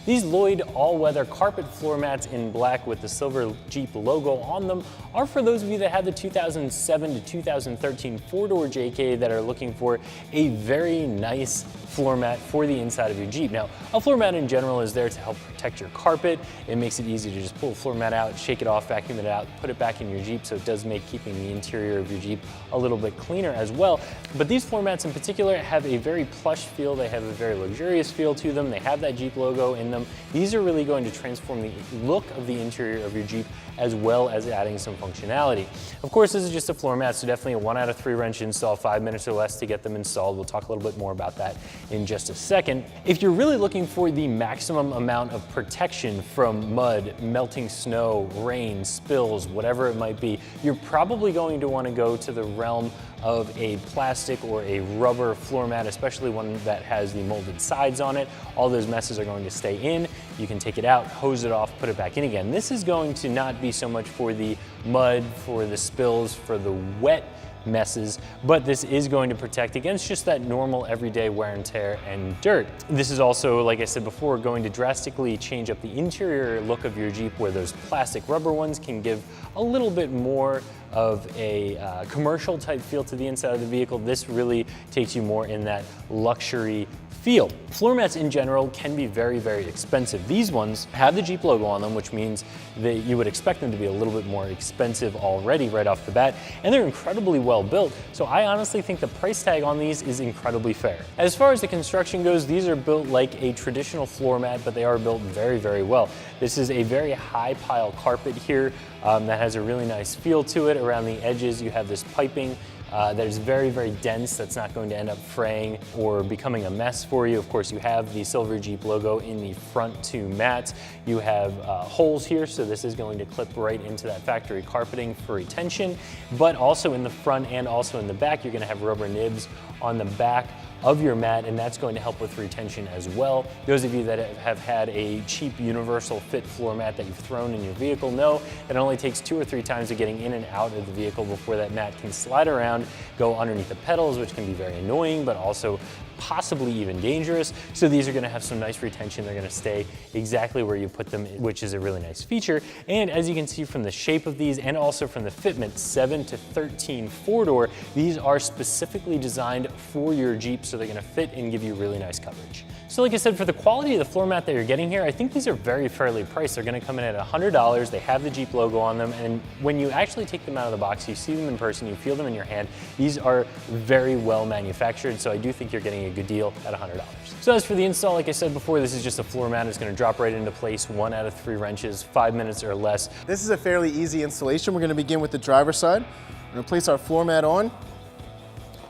These Lloyd all-weather carpet floor mats in black with the silver Jeep logo on them are for those of you that have the 2007 to 2013 four-door JK that are looking for a very nice floor mat for the inside of your Jeep. Now, a floor mat in general is there to help protect your carpet. It makes it easy to just pull a floor mat out, shake it off, vacuum it out, put it back in your Jeep, so it does make keeping the interior of your Jeep a little bit cleaner as well. But these floor mats in particular have a very plush feel. They have a very luxurious feel to them. They have that Jeep logo in them. These are really going to transform the look of the interior of your Jeep as well as adding some functionality. Of course, this is just a floor mat, so definitely a 1 out of 3 wrench install, 5 minutes or less to get them installed. We'll talk a little bit more about that in just a second. If you're really looking for the maximum amount of protection from mud, melting snow, rain, spills, whatever it might be, you're probably going to want to go to the realm of a plastic or a rubber floor mat, especially one that has the molded sides on it. All those messes are going to stay in. You can take it out, hose it off, put it back in again. This is going to not be so much for the mud, for the spills, for the wet messes, but this is going to protect against just that normal everyday wear and tear and dirt. This is also, like I said before, going to drastically change up the interior look of your Jeep, where those plastic rubber ones can give a little bit more of a commercial type feel to the inside of the vehicle. This really takes you more in that luxury feel. Floor mats in general can be very, very expensive. These ones have the Jeep logo on them, which means that you would expect them to be a little bit more expensive already right off the bat, and they're incredibly well built. So I honestly think the price tag on these is incredibly fair. As far as the construction goes, these are built like a traditional floor mat, but they are built very, very well. This is a very high pile carpet here that has a really nice feel to it. Around the edges, you have this piping that is very, very dense, that's not going to end up fraying or becoming a mess for you. Of course, you have the silver Jeep logo in the front two mats. You have holes here, so this is going to clip right into that factory carpeting for retention, but also in the front and also in the back, you're gonna have rubber nibs on the back of your mat, and that's going to help with retention as well. Those of you that have had a cheap universal fit floor mat that you've thrown in your vehicle know that it only takes 2 or 3 times of getting in and out of the vehicle before that mat can slide around, go underneath the pedals, which can be very annoying, but also possibly even dangerous. So these are gonna have some nice retention. They're gonna stay exactly where you put them, which is a really nice feature. And as you can see from the shape of these and also from the fitment, 7 to 13 four-door, these are specifically designed for your Jeep, so they're gonna fit and give you really nice coverage. So like I said, for the quality of the floor mat that you're getting here, I think these are very fairly priced. They're gonna come in at $100. They have the Jeep logo on them, and when you actually take them out of the box, you see them in person, you feel them in your hand, these are very well manufactured, so I do think you're getting a good deal at $100. So as for the install, like I said before, this is just a floor mat. It's gonna drop right into place, 1 out of 3 wrenches, 5 minutes or less. This is a fairly easy installation. We're gonna begin with the driver's side. We're gonna place our floor mat on,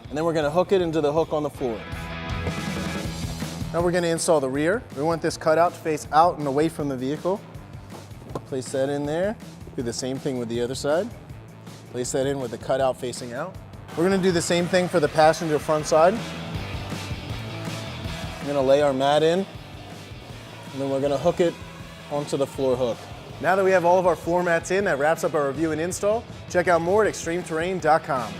and then we're gonna hook it into the hook on the floor. Now we're going to install the rear. We want this cutout to face out and away from the vehicle. Place that in there. Do the same thing with the other side. Place that in with the cutout facing out. We're going to do the same thing for the passenger front side. We're going to lay our mat in, and then we're going to hook it onto the floor hook. Now that we have all of our floor mats in, that wraps up our review and install. Check out more at ExtremeTerrain.com.